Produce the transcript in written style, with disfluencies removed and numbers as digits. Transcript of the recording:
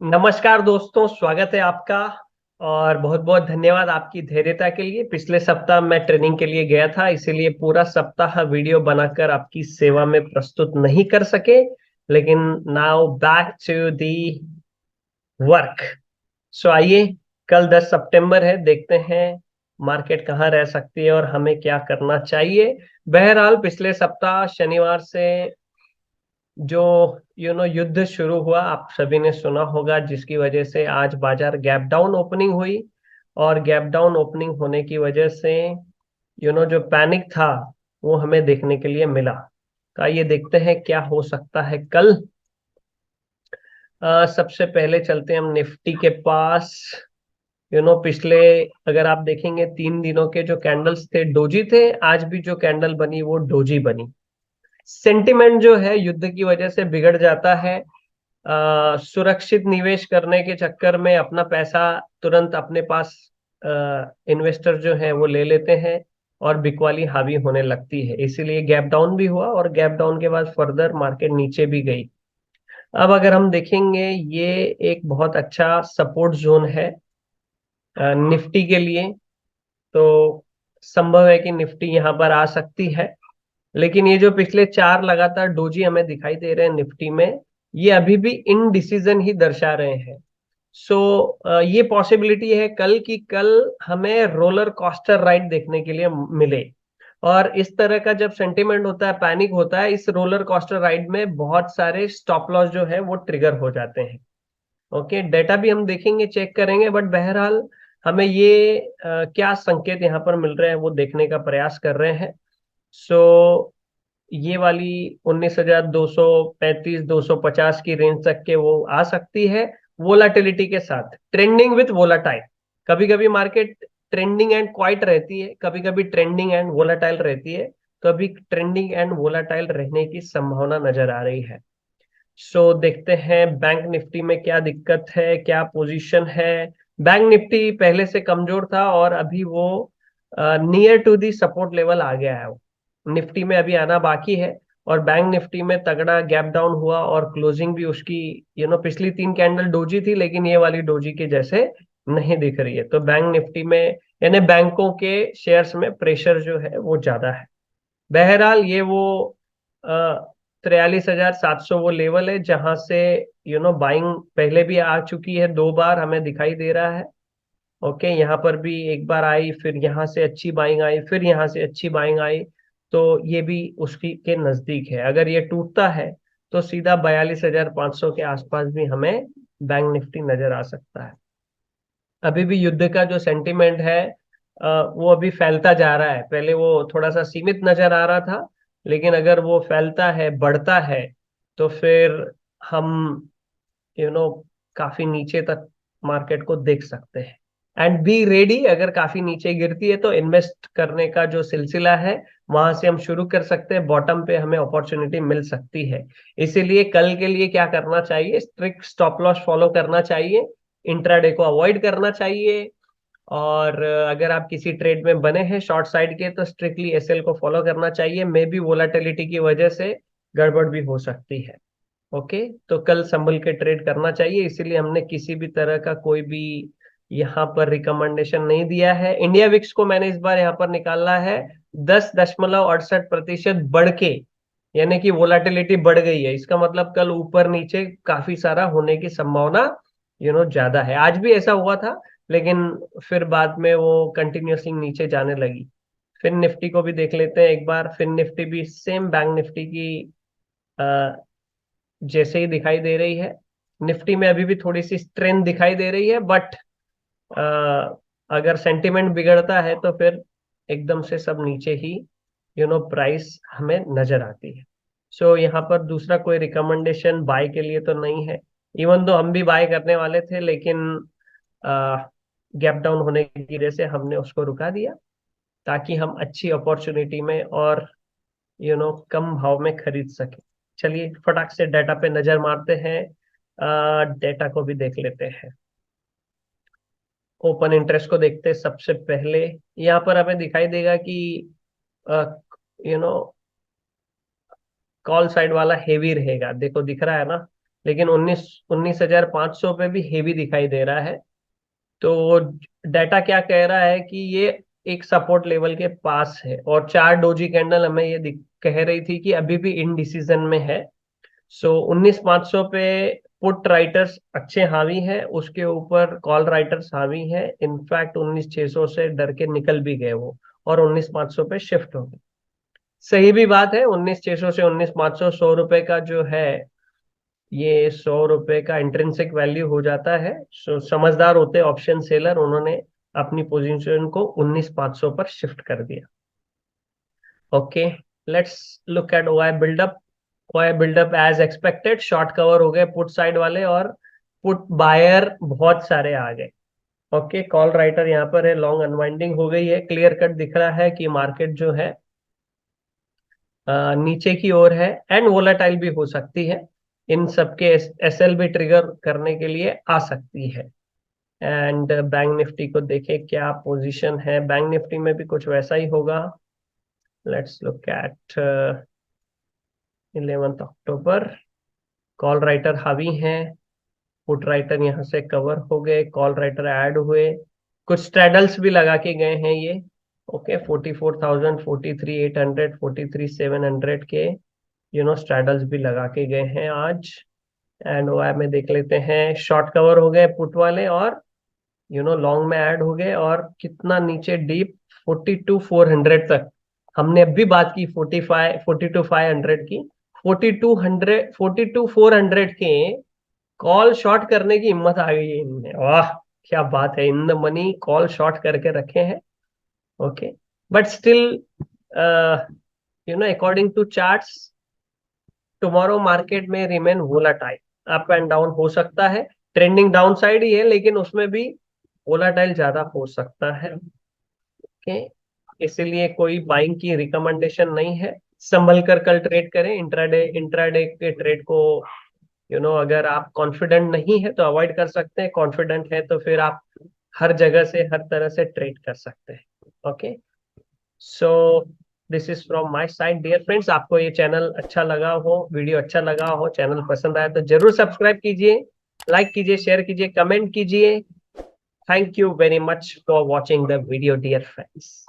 नमस्कार दोस्तों, स्वागत है आपका। और बहुत बहुत धन्यवाद आपकी धैर्यता के लिए। पिछले सप्ताह मैं ट्रेनिंग के लिए गया था, इसीलिए पूरा सप्ताह वीडियो बनाकर आपकी सेवा में प्रस्तुत नहीं कर सके। लेकिन now back to the work. So आइए, कल 10 सितंबर है, देखते हैं मार्केट कहाँ रह सकती है और हमें क्या करना चाहिए। बहरहाल पिछले सप्ताह शनिवार से जो युद्ध शुरू हुआ, आप सभी ने सुना होगा, जिसकी वजह से आज बाजार गैप डाउन ओपनिंग हुई। और गैप डाउन ओपनिंग होने की वजह से जो पैनिक था वो हमें देखने के लिए मिला। तो आइए देखते हैं क्या हो सकता है कल। सबसे पहले चलते हैं हम निफ्टी के पास। पिछले, अगर आप देखेंगे 3 दिनों के जो कैंडल्स थे डोजी थे, आज भी जो कैंडल बनी वो डोजी बनी। सेंटिमेंट जो है युद्ध की वजह से बिगड़ जाता है। सुरक्षित निवेश करने के चक्कर में अपना पैसा तुरंत अपने पास इन्वेस्टर जो है वो ले लेते हैं और बिकवाली हावी होने लगती है। इसीलिए गैप डाउन भी हुआ और गैप डाउन के बाद फर्दर मार्केट नीचे भी गई। अब अगर हम देखेंगे, ये एक बहुत अच्छा सपोर्ट जोन है निफ्टी के लिए। तो संभव है कि निफ्टी यहाँ पर आ सकती है। लेकिन ये जो पिछले 4 लगातार डोजी हमें दिखाई दे रहे हैं निफ्टी में, ये अभी भी इनडिसीजन ही दर्शा रहे हैं। सो ये पॉसिबिलिटी है कल की कल हमें रोलर कोस्टर राइड देखने के लिए मिले। और इस तरह का जब सेंटिमेंट होता है, पैनिक होता है, इस रोलर कोस्टर राइड में बहुत सारे स्टॉप लॉस जो है वो ट्रिगर हो जाते हैं। ओके, डेटा भी हम देखेंगे, चेक करेंगे, बट बहरहाल हमें ये क्या संकेत यहाँ पर मिल रहे हैं वो देखने का प्रयास कर रहे हैं। सो ये वाली 19,235 250 की रेंज तक के वो आ सकती है, वोलाटिलिटी के साथ, ट्रेंडिंग विथ वोलाटाइल। कभी कभी मार्केट ट्रेंडिंग एंड क्वाइट रहती है, कभी कभी ट्रेंडिंग एंड वोलाटाइल रहती है। तो अभी ट्रेंडिंग एंड वोलाटाइल रहने की संभावना नजर आ रही है। सो देखते हैं बैंक निफ्टी में क्या दिक्कत है, क्या पोजीशन है। बैंक निफ्टी पहले से कमजोर था और अभी वो near to the support level आ गया है। वो निफ्टी में अभी आना बाकी है। और बैंक निफ्टी में तगड़ा गैप डाउन हुआ और क्लोजिंग भी उसकी पिछली 3 कैंडल डोजी थी, लेकिन ये वाली डोजी के जैसे नहीं दिख रही है। तो बैंक निफ्टी में यानी बैंकों के शेयर्स में प्रेशर जो है वो ज्यादा है। बहरहाल ये वो 43,700 वो लेवल है जहां से बाइंग पहले भी आ चुकी है, 2 बार हमें दिखाई दे रहा है। ओके, यहाँ पर भी एक बार आई, फिर यहाँ से अच्छी बाइंग आई, फिर यहाँ से अच्छी बाइंग आई। तो ये भी उसकी के नजदीक है। अगर ये टूटता है तो सीधा 42,500 के आसपास भी हमें बैंक निफ्टी नजर आ सकता है। अभी भी युद्ध का जो सेंटिमेंट है वो अभी फैलता जा रहा है। पहले वो थोड़ा सा सीमित नजर आ रहा था, लेकिन अगर वो फैलता है, बढ़ता है, तो फिर हम यू नो काफी नीचे तक मार्केट को देख सकते हैं। एंड बी रेडी, अगर काफी नीचे गिरती है तो इन्वेस्ट करने का जो सिलसिला है वहां से हम शुरू कर सकते हैं। बॉटम पे हमें अपॉर्चुनिटी मिल सकती है। इसीलिए कल के लिए क्या करना चाहिए, स्ट्रिक्ट स्टॉप लॉस फॉलो करना चाहिए, इंट्राडे को अवॉइड करना चाहिए। और अगर आप किसी ट्रेड में बने हैं शॉर्ट साइड के, तो स्ट्रिक्टली एसएल को फॉलो करना चाहिए। मे बी वोलाटिलिटी की वजह से गड़बड़ भी हो सकती है। ओके, तो कल संभल के ट्रेड करना चाहिए। इसीलिए हमने किसी भी तरह का कोई भी यहाँ पर रिकमेंडेशन नहीं दिया है। इंडिया विक्स को मैंने इस बार यहाँ पर निकाला है 10.68% बढ़ के, यानी कि वोलाटिलिटी बढ़ गई है। इसका मतलब कल ऊपर नीचे काफी सारा होने की संभावना ज्यादा है। आज भी ऐसा हुआ था, लेकिन फिर बाद में वो कंटिन्यूसली नीचे जाने लगी। फिर निफ्टी को भी देख लेते हैं एक बार। फिर निफ्टी भी सेम बैंक निफ्टी की जैसे ही दिखाई दे रही है। निफ्टी में अभी भी थोड़ी सी स्ट्रेंथ दिखाई दे रही है, बट अगर सेंटिमेंट बिगड़ता है तो फिर एकदम से सब नीचे ही प्राइस हमें नजर आती है। सो यहाँ पर दूसरा कोई रिकमेंडेशन बाय के लिए तो नहीं है। इवन तो हम भी बाय करने वाले थे, लेकिन गैप डाउन होने की वजह से हमने उसको रुका दिया, ताकि हम अच्छी अपॉर्चुनिटी में और कम भाव में खरीद सके। चलिए फटाक से डाटा पे नजर मारते हैं। डेटा को भी देख लेते हैं। ओपन इंटरेस्ट को देखते हैं सबसे पहले। यहाँ पर हमें दिखाई देगा कि यू नो कॉल साइड वाला हेवी रहेगा। देखो दिख रहा है ना, लेकिन 19,500 पे भी हेवी दिखाई दे रहा है। तो डाटा क्या कह रहा है कि ये एक सपोर्ट लेवल के पास है, और 4 डोजी कैंडल हमें ये कह रही थी कि अभी भी इनडिसीजन में है। सो 19,500 पे पुट राइटर्स अच्छे हावी है, उसके ऊपर कॉल राइटर्स हावी है। इनफैक्ट 19,600 से डर के निकल भी गए वो, और 19,500 पे शिफ्ट हो गए। सही भी बात है, 19,600 से 19,500 100 रुपए का जो है, ये 100 रुपए का इंट्रिंसिक वैल्यू हो जाता है। समझदार होते ऑप्शन सेलर, उन्होंने अपनी पोजीशन को 19,500 पर शिफ्ट कर दिया। Okay, let's look at OI buildup. OI buildup as expected, short cover हो गए पुट साइड वाले, और पुट बायर बहुत सारे आ गए। ओके, कॉल राइटर यहाँ पर है, लॉन्ग अनवाइंडिंग हो गई है, क्लियर कट दिख रहा है कि मार्केट जो है नीचे की ओर है, एंड वोलेटाइल भी हो सकती है। इन सबके एसएल भी ट्रिगर करने के लिए आ सकती है। एंड बैंक निफ्टी को देखें क्या पोजीशन है, बैंक निफ्टी में भी कुछ वैसा ही होगा। Let's look eight 11 October. Call writer हावी हैं, पुट राइटर यहाँ से कवर हो गए, कॉल राइटर ऐड हुए, कुछ स्ट्रैडल्स भी लगा के गए हैं ये। ओके, 44,000, 43,800, 43,700 के स्ट्रैडल्स भी लगा के गए हैं आज। एंड वो में देख लेते हैं, शॉर्ट कवर हो गए पुट वाले, और लॉन्ग में ऐड हो गए, और कितना नीचे डीप, 42,400 तक। हमने अभी बात की 42,500 की, 4200, 42,400 के कॉल शॉर्ट करने की हिम्मत आ गई है इनमें। वाह, क्या बात है, in the money call short करके रखे हैं। Okay, but still according to charts, tomorrow market में remain volatile, up and down हो सकता है। ट्रेंडिंग डाउन साइड ही है, लेकिन उसमें भी वोलाटाइल ज्यादा हो सकता है। ओके, इसीलिए कोई बाइंग की रिकमेंडेशन नहीं है। संभल कर कल ट्रेड करें, इंट्राडे इंट्राडे के ट्रेड को अगर आप कॉन्फिडेंट नहीं है तो अवॉइड कर सकते हैं, कॉन्फिडेंट है तो फिर आप हर जगह से हर तरह से ट्रेड कर सकते हैं। Okay, so this is from my side dear friends. आपको ये चैनल अच्छा लगा हो, वीडियो अच्छा लगा हो, चैनल पसंद आया तो जरूर सब्सक्राइब कीजिए, लाइक कीजिए, शेयर कीजिए, कमेंट कीजिए। Thank you very much for watching the video dear friends.